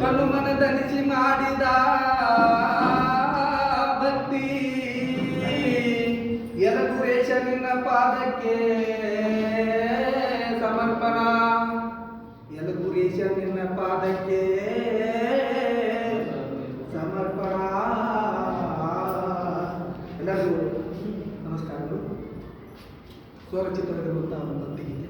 ತನು ಮನದನಿಸಿ ಮಾಡಿದ ಭಕ್ತಿ ಯಲಗುರೇಶ ನಿನ್ನ ಪಾದಕ್ಕೆ ಸಮರ್ಪಣಾ. ಯಲಗುರೇಶ ನಿನ್ನ ಪಾದಕ್ಕೆ ಸಮರ್ಪಣಾ. ಎಲ್ಲರಿಗೂ ನಮಸ್ಕಾರಗಳು. ಸ್ವರಚಿತವಿರುವಂತಹ ಒಂದು ಭಕ್ತಿಗೀತೆ.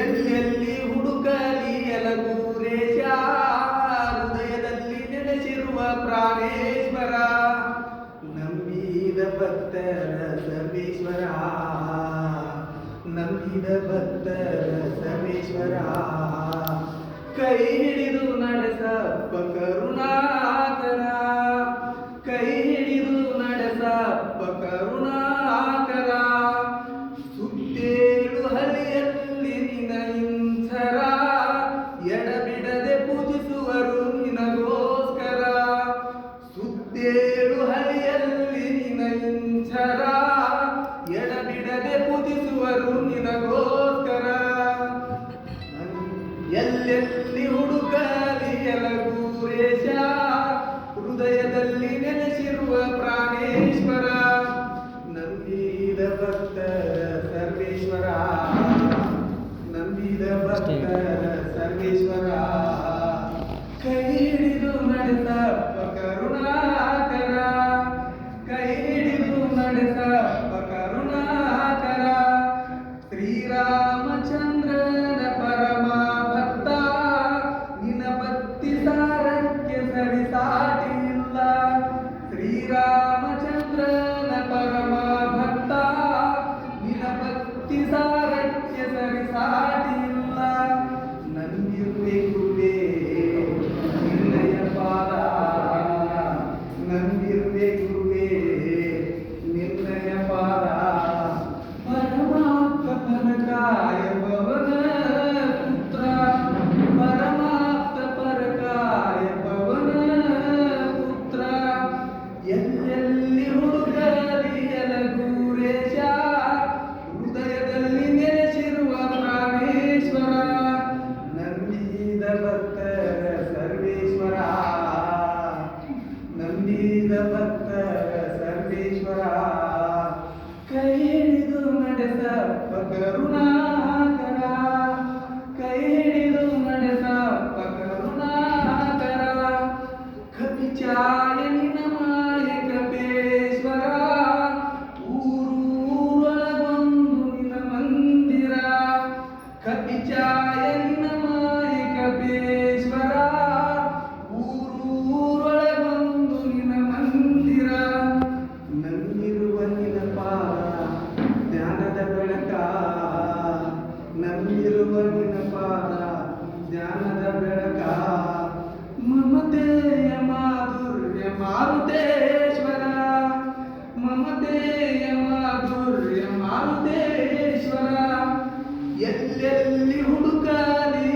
ಎಲ್ಲೆಲ್ಲಿ ಹುಡುಕಲಿ ಯಲಗೂರೇಶ, ಹೃದಯದಲ್ಲಿ ನೆಲೆಸಿರುವ ಪ್ರಾಣೇಶ್ವರ, ನಂಬಿದ ಭಕ್ತರ ಸರ್ವೇಶ್ವರ, ನಂಬಿದ ಭಕ್ತರ ಸರ್ವೇಶ್ವರ, ಕೈ ಹಿಡಿದು ನಡೆಸಪ್ಪ ಕರುಣಾಕರ, ಕೈ ಹಿಡಿದು ನಡೆಸಪ್ಪ ಕರುಣಾಕರ, ಸುತ್ತೇಳು ಹಲಿಯಲ್ಲಿ ನಿನ ಇಂಥರ, ಎಡಬಿಡದೆ ಪೂಜಿಸುವರು ನಿನಗೋಸ್ಕರ, ಸುತ್ತೇಳು ಹಲಿಯಲ್ಲಿ ನಿನ ಇಂಥರ, ಎಡಬಿಡದೆ ಪೂಜಿಸುವರು ನಿನಗೋಸ್ಕರ. ಎಲ್ಲೆಲ್ಲಿ ಹುಡುಕಲಿ ಯಲಗೂರೇಶ, ಹೃದಯದಲ್ಲಿ ನೆಲೆಸಿರುವ ಪ್ರಾಣೇಶ್ವರ, ನಂಬಿದ ಭಕ್ತರ ಸರ್ವೇಶ್ವರ, ನಂಬಿದ ಭಕ್ತರ ಸರ್ವೇಶ್ವರ, ಕೈ ಹಿಡಿದು ನಡೆಸಪ್ಪ ಕರುಣಾಕರ, ಕೈ ಹಿಡಿದು ನಡೆಸಪ್ಪ ಕರುಣಾಕರ. ಶ್ರೀರಾಮಚಂದ್ರನ ಪರಮ ಭಕ್ತ, ನಿನ್ನ ಭಕ್ತಿ ಸಾರಕ್ಕೆ ಸರಿಸಾಟಿ ಇಲ್ಲ. ಶ್ರೀರಾಮಚಂದ್ರನ ಪರಮ ಭಕ್ತ, ನಿನ್ನ ಭಕ್ತಿ ಸಾರಕ್ಕೆ ಸರಿಸಾಟಿ ಇಲ್ಲ. ನಂಬಿರುವೆ ಗುರುವೇ ನಿನ್ನಯ ಪಾದ, ನಂಬಿರುವೆ ಗುರುವೇ ನಿನ್ನಯ ಪಾದ, ಪರಮಾತ್ಮ ಪರಕಾಯ ಪವನ ಪುತ್ರ, ಪರಮಾತ್ಮ ಪರಕಾಯ ಪವನ ಪುತ್ರ. ಎಲ್ಲೆಲ್ಲಿ ಹುಡುಕಲಿ ಯಲಗೂರೇಶ, ಹೃದಯದಲ್ಲಿ ನೆಲೆಸಿರುವ ಪ್ರಾಣೇಶ್ವರ, ನಂಬಿದ ಭಕ್ತರ ಸರ್ವೇಶ್ವರ, ನಂಬಿದ ಭಕ್ತರ ಸರ್ವೇಶ್ವರ, ಕೈ ಹಿಡಿದು ನಡೆಸಪ್ಪ ಕರುಣಾಕರ, ಕೈ ಹಿಡಿದು ನಡೆಸಪ್ಪ ಕರುಣಾಕರ. ಕಪಿಚಾಯ ನಿನ ಮಾಯ ಕಪೇಶ್ವರ, ಊರೂರೊಳಗೊಂದು ನಿನ ಮಂದಿರ, ಕಪಿಚಾಯ ನಿನ ಮಾಯ ಕಪೇಶ್ವರ, ಊರೂರೊಳಗೊಂದು ನಿನ ಮಂದಿರ. ನಂಬಿರುವ ನಿನ ಪಾದ ಜ್ಞಾನದ ಬೆಳಕ, ನಂಬಿರುವ ನಿನ ಪಾದ ಜ್ಞಾನದ ಬೆಳಕ, ಮಮತೆಯ ಮಾಧುರ್ಯ ಮಾರುತೇಶ್ವರ, ಮಮತೆಯ ಮಾಧುರ್ಯ ಮಾರುತೇಶ್ವರ. ಎಲ್ಲೆಲ್ಲಿ ಹುಡುಕಲಿ